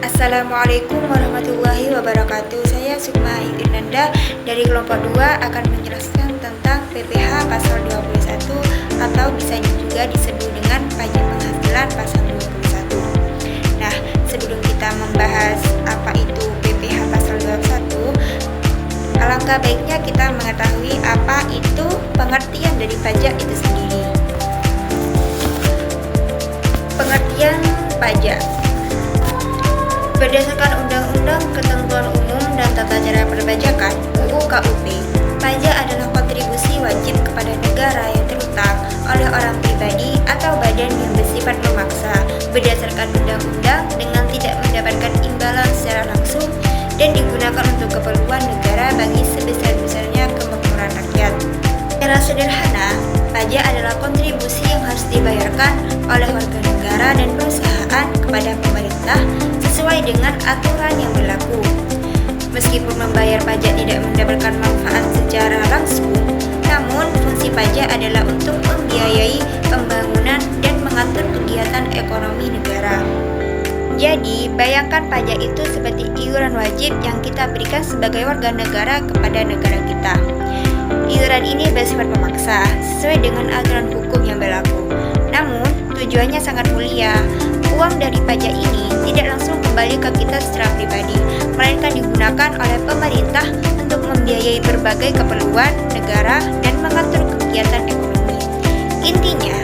Assalamualaikum warahmatullahi wabarakatuh. Saya Sukma Nanda dari kelompok 2 akan menjelaskan tentang PPh pasal 21 atau bisa juga disebut dengan pajak penghasilan pasal 21. Nah, sebelum kita membahas apa itu PPh pasal 21, alangkah baiknya kita mengetahui apa itu pengertian dari pajak itu sendiri. Pengertian pajak berdasarkan Undang-Undang Ketentuan Umum dan Tata Cara Perpajakan (UU KUP), pajak adalah kontribusi wajib kepada negara yang terutang oleh orang pribadi atau badan yang bersifat memaksa berdasarkan undang-undang dengan tidak mendapatkan imbalan secara langsung dan digunakan untuk keperluan negara bagi sebesar-besarnya kemakmuran rakyat. Secara sederhana, pajak adalah kontribusi yang harus dibayarkan oleh warga negara dan perusahaan kepada pemerintah sesuai dengan aturan yang berlaku. Meskipun membayar pajak tidak mendapatkan manfaat secara langsung, namun fungsi pajak adalah untuk membiayai pembangunan dan mengatur kegiatan ekonomi negara. Jadi, bayangkan pajak itu seperti iuran wajib yang kita berikan sebagai warga negara kepada negara kita. Iuran ini bersifat memaksa, sesuai dengan aturan hukum yang berlaku. Namun, tujuannya sangat mulia. Uang dari pajak ini tidak langsung kembali ke kita secara pribadi, melainkan digunakan oleh pemerintah untuk membiayai berbagai keperluan negara dan mengatur kegiatan ekonomi. Intinya,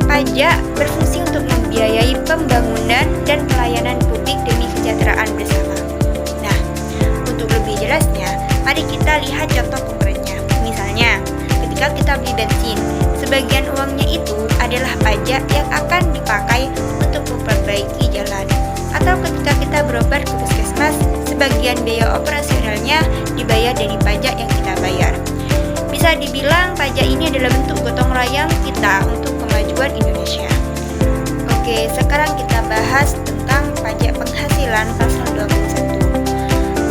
pajak berfungsi untuk membiayai pembangunan dan pelayanan publik demi kesejahteraan bersama. Nah, untuk lebih jelasnya, mari kita lihat contoh konkretnya. Misalnya, ketika kita beli bensin, sebagian uangnya itu adalah pajak yang akan dipakai untuk memperbaiki jalan. Atau ketika kita berobat ke puskesmas, sebagian biaya operasionalnya dibayar dari pajak yang kita bayar. Bisa dibilang pajak ini adalah bentuk gotong royong kita untuk kemajuan Indonesia. Oke, sekarang kita bahas tentang pajak penghasilan pasal 21.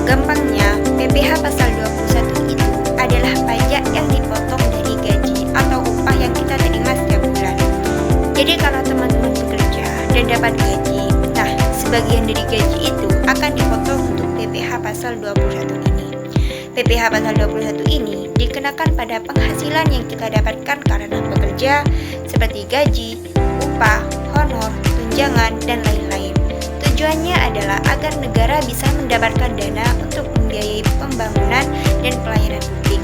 Gampangnya, PPh pasal 21 itu adalah pajak yang dipotong dari gaji atau upah yang kita terima setiap bulan. Jadi kalau teman-teman bekerja dan dapat gaji, nah sebagian dari gaji itu akan dipotong untuk PPh pasal 21 ini. PPh pasal 21 ini dikenakan pada penghasilan yang kita dapatkan karena bekerja seperti gaji, upah, honor, tunjangan, dan lain-lain. Tujuannya adalah agar negara bisa mendapatkan dana untuk membiayai pembangunan dan pelayanan publik.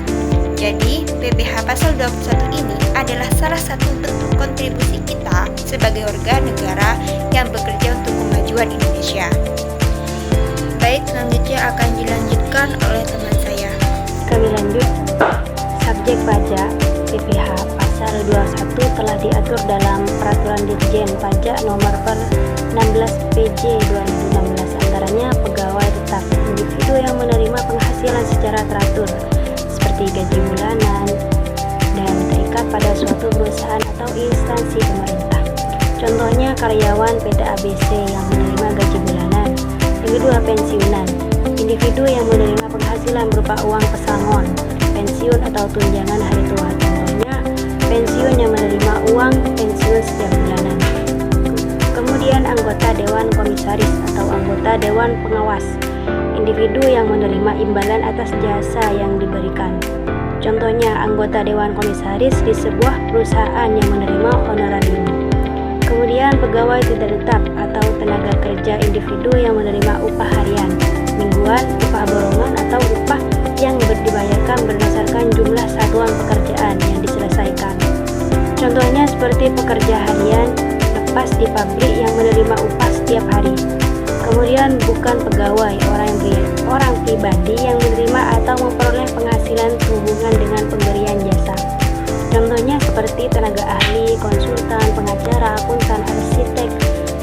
Jadi, PPh pasal 21 ini adalah salah satu bentuk kontribusi kita sebagai warga negara yang bekerja untuk kemajuan Indonesia. Baik, selanjutnya akan dilanjutkan oleh teman saya. Kami lanjut. Subjek pajak PPh pasal 21 telah diatur dalam Peraturan Dirjen Pajak Nomor per 16 PJ 2016, antaranya pegawai tetap, individu yang menerima penghasilan secara teratur seperti gaji bulanan dan terikat pada suatu perusahaan atau instansi pemerintah. Contohnya karyawan PT ABC yang menerima gaji bulanan. Yang kedua, pensiunan, individu yang menerima penghasilan berupa uang pesangon, pensiun atau tunjangan hari tua. Contohnya pensiun yang menerima uang pensiun setiap bulanan. Kemudian anggota Dewan Komisaris atau anggota Dewan Pengawas, individu yang menerima imbalan atas jasa yang diberikan. Contohnya anggota Dewan Komisaris di sebuah perusahaan yang menerima honorarium. Kemudian pegawai tidak tetap atau tenaga kerja individu yang menerima upah harian, mingguan, upah borongan atau upah yang dibayarkan berdasarkan jumlah satuan pekerjaan yang diselesaikan. Contohnya seperti pekerja harian lepas di pabrik yang menerima upah setiap hari. Kemudian bukan pegawai orang pribadi yang menerima atau memperoleh penghasilan sehubungan dengan pemberian jasa. Contohnya seperti tenaga ahli, konsultan, pengacara, akuntan, arsitek,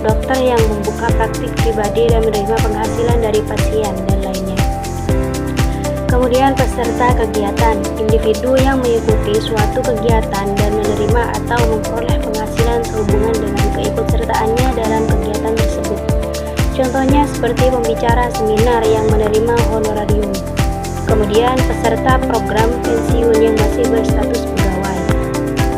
dokter yang membuka praktik pribadi dan menerima penghasilan dari pasien, dan lainnya. Kemudian peserta kegiatan, individu yang mengikuti suatu kegiatan dan menerima atau memperoleh penghasilan sehubungan dengan keikutsertaannya dalam kegiatan tersebut. Contohnya seperti pembicara seminar yang menerima honorarium. Kemudian peserta program pensiun yang masih berstatus pegawai.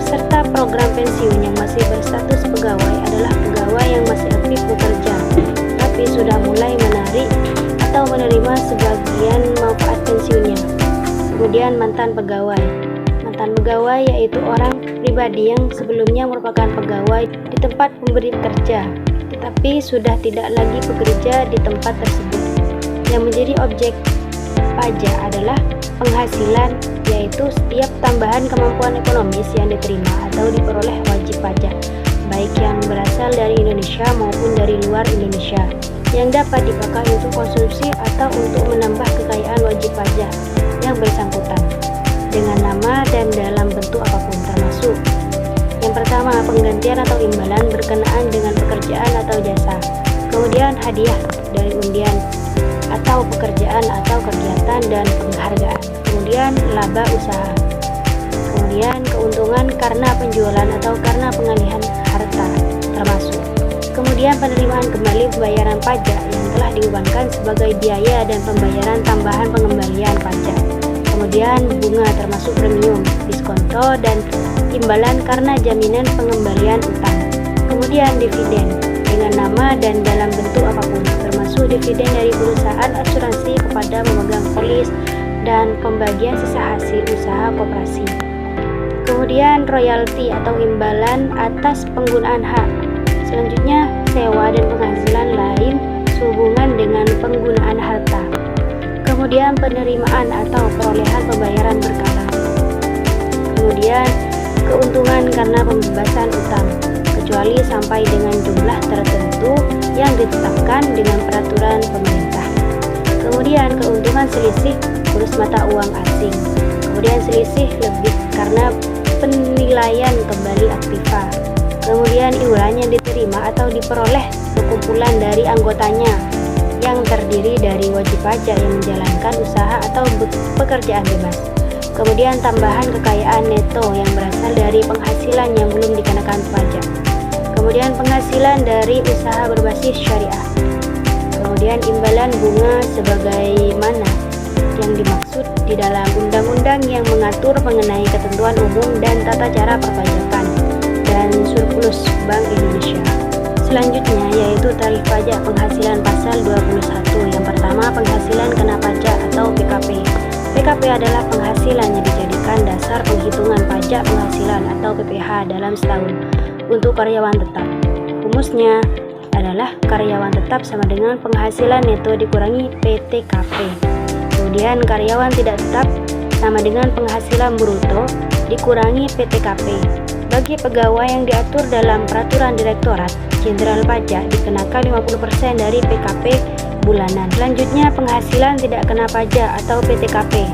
Peserta program pensiun yang masih berstatus pegawai adalah pegawai yang masih aktif bekerja, tapi sudah mulai menarik atau menerima sebagian manfaat pensiunnya. Kemudian mantan pegawai. Mantan pegawai yaitu orang pribadi yang sebelumnya merupakan pegawai di tempat pemberi kerja, tetapi sudah tidak lagi bekerja di tempat tersebut. Yang menjadi objek pajak adalah penghasilan, yaitu setiap tambahan kemampuan ekonomis yang diterima atau diperoleh wajib pajak, baik yang berasal dari Indonesia maupun dari luar Indonesia, yang dapat dipakai untuk konsumsi atau untuk menambah kekayaan wajib pajak yang bersangkutan, dengan nama dan dalam bentuk apapun, termasuk yang pertama, penggantian atau imbalan berkenaan dengan pekerjaan atau jasa. Kemudian hadiah dari undian atau pekerjaan atau kegiatan dan penghargaan. Kemudian laba usaha. Kemudian keuntungan karena penjualan atau karena pengalihan harta termasuk. Kemudian penerimaan kembali pembayaran pajak yang telah dibebankan sebagai biaya dan pembayaran tambahan pengembalian pajak. Kemudian bunga termasuk premium, diskonto, dan imbalan karena jaminan pengembalian utang. Kemudian dividen dengan nama dan dalam bentuk apapun, termasuk dividen dari perusahaan asuransi kepada pemegang polis dan pembagian sisa hasil usaha koperasi. Kemudian royalti atau imbalan atas penggunaan hak. Selanjutnya sewa dan penghasilan lain sehubungan dengan penggunaan harta. Kemudian penerimaan atau perolehan pembayaran berkala. Kemudian keuntungan karena pembebasan utang, kecuali sampai dengan jumlah tertentu yang ditetapkan dengan peraturan pemerintah. Kemudian keuntungan selisih kurs mata uang asing. Kemudian selisih lebih karena penilaian kembali aktiva. Kemudian iuran yang diterima atau diperoleh sekumpulan dari anggotanya yang terdiri dari wajib pajak yang menjalankan usaha atau pekerjaan bebas. Kemudian tambahan kekayaan neto yang berasal dari penghasilan yang belum dikenakan pajak. Kemudian penghasilan dari usaha berbasis syariah. Kemudian imbalan bunga sebagaimana yang dimaksud di dalam undang-undang yang mengatur mengenai ketentuan umum dan tata cara perpajakan dan surplus Bank Indonesia. Selanjutnya yaitu tarif pajak penghasilan pasal 21. Yang pertama, penghasilan kena pajak atau PKP. PKP adalah penghasilan yang dijadikan dasar penghitungan pajak penghasilan atau PPh dalam setahun untuk karyawan tetap. Rumusnya adalah karyawan tetap sama dengan penghasilan neto dikurangi PTKP. Kemudian karyawan tidak tetap sama dengan penghasilan bruto dikurangi PTKP. Bagi pegawai yang diatur dalam peraturan Direktorat Jenderal Pajak dikenakan 50% dari PKP bulanan. Selanjutnya penghasilan tidak kena pajak atau PTKP.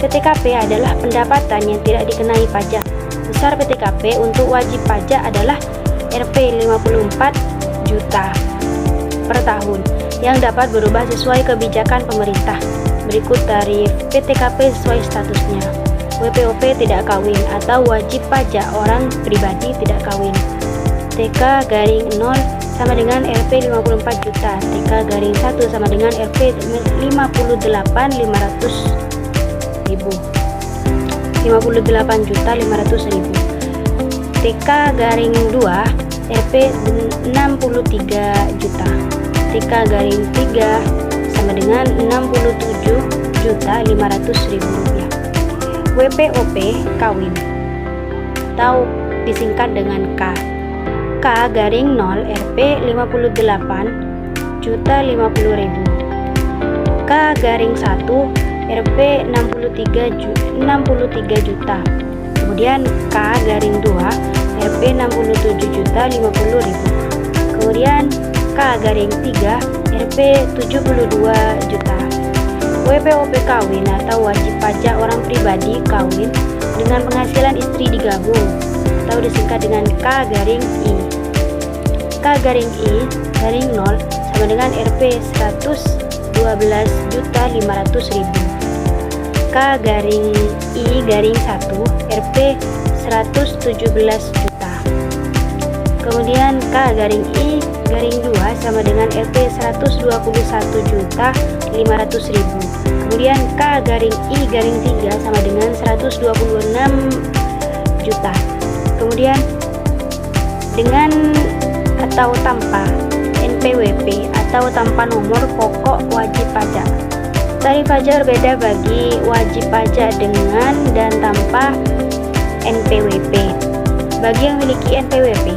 PTKP adalah pendapatan yang tidak dikenai pajak. Besar PTKP untuk wajib pajak adalah Rp 54 juta per tahun yang dapat berubah sesuai kebijakan pemerintah. Berikut tarif PTKP sesuai statusnya. WPOP tidak kawin atau wajib pajak orang pribadi tidak kawin. TK-0 sama dengan Rp 54 juta. TK-1 sama dengan Rp 58.500.000. 58.500.000. TK-2 Rp 63 juta. TK-3 sama dengan Rp67.500.000. WPOP kawin atau disingkat dengan K. K-0 Rp 58.050.000. K-1 Rp 63 juta. Kemudian K-2 Rp 67.050.000. Kemudian K-3 Rp 72 juta. WPOP kawin atau wajib pajak orang pribadi kawin dengan penghasilan istri digabung atau disingkat dengan K-I. K-I-0 sama dengan Rp 112.500.000. K-I-1 Rp 117 juta. Kemudian K-I-2 K-2 sama dengan LP 121.500.000. Kemudian K-I-3 sama dengan 126 juta. Kemudian dengan atau tanpa NPWP atau tanpa nomor pokok wajib pajak. Tarif pajak berbeda bagi wajib pajak dengan dan tanpa NPWP. Bagi yang memiliki NPWP,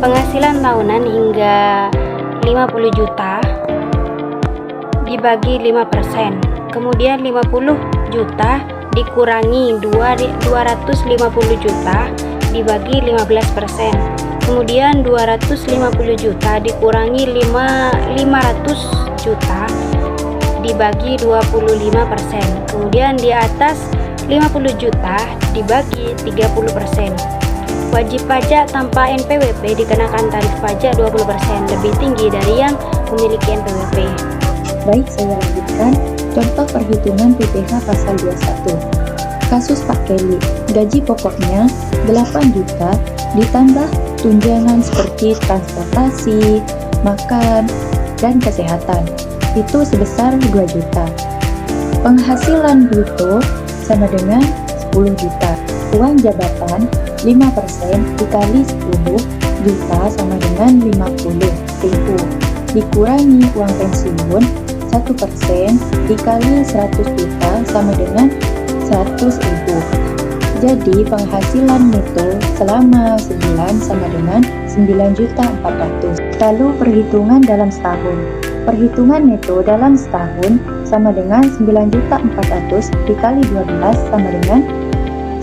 penghasilan tahunan hingga 50 juta dibagi 5%. Kemudian 50 juta dikurangi 250 juta dibagi 15%. Kemudian 250 juta dikurangi 500 juta dibagi 25%. Kemudian di atas 50 juta dibagi 30%. Wajib pajak tanpa NPWP dikenakan tarif pajak 20%, lebih tinggi dari yang memiliki NPWP. Baik, saya lanjutkan contoh perhitungan PPh pasal 21. Kasus Pak Kelly, gaji pokoknya 8 juta ditambah tunjangan seperti transportasi, makan, dan kesehatan. Itu sebesar 2 juta. Penghasilan bruto sama dengan 10 juta. Uang jabatan 5% dikali 10 juta sama dengan 50.000. Dikurangi uang pensiun 1% dikali 100 juta sama dengan 100.000. Jadi penghasilan neto selama sebulan sama dengan 9.400.000. Lalu perhitungan dalam setahun. Perhitungan neto dalam setahun sama dengan 9.400.000 dikali 12 sama dengan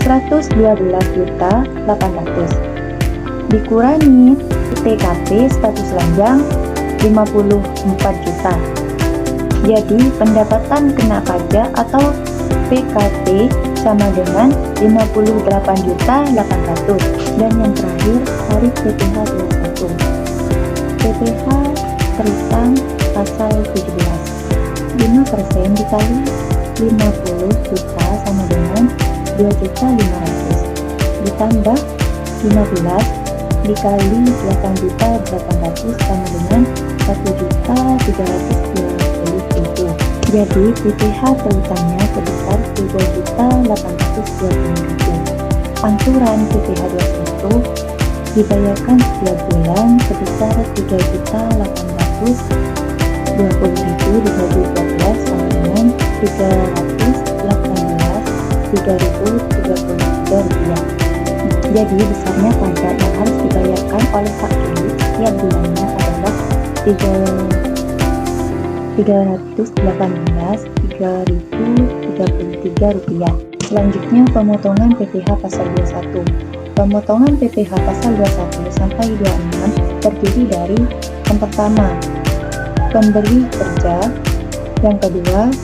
112.800.000. Dikurangi TKP status lajang 54 juta. Jadi pendapatan kena pajak atau PKP sama dengan 58.800.000. Dan yang terakhir tarif PPh 21. PPh terutang pasal 17. 5% dikali 50 juta sama dengan 2.500.000 ditambah 15 dikali 8.800.000 sama dengan 1.330.000. Jadi PPh terutangnya sebesar 3.820.000. Angsuran PPh 21 dibayarkan setiap bulan sebesar 3.820.000 dibagi 12 sama dengan 318.333 rupiah. Jadi besarnya pajak yang harus dibayarkan oleh Pak Kelly setiap bulannya adalah 318.333 rupiah. Selanjutnya pemotongan PPh pasal 21. Pemotongan PPh pasal 21 sampai 26 terdiri dari yang pertama, pemberi kerja, yang kedua,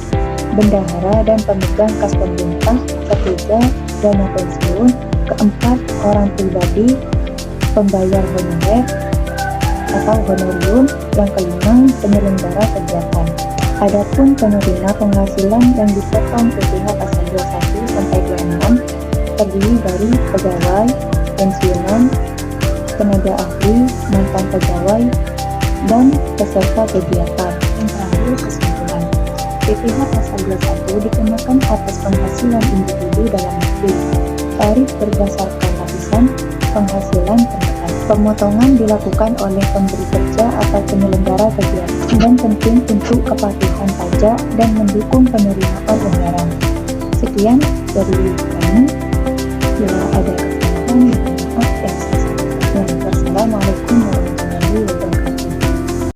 bendahara dan pemegang kas pemerintah, ketiga, dana pensiun, keempat, orang pribadi, pembayar honorer atau honorium, yang kelima, penyelenggara kegiatan. Adapun penerima penghasilan yang dipotong PPh pasal 21 sampai 26 terdiri dari pegawai, pensiunan, tenaga ahli, mantan pegawai, dan peserta kegiatan. Yang terakhir, kesimpulan. PPh pasal 21 dikenakan atas penghasilan individu dalam negeri. Tarif berdasarkan lapisan penghasilan terdekat. Pemotongan dilakukan oleh pemberi kerja atau penyelenggara kegiatan dan penting untuk kepatuhan pajak dan mendukung penerimaan anggaran. Sekian dari kami.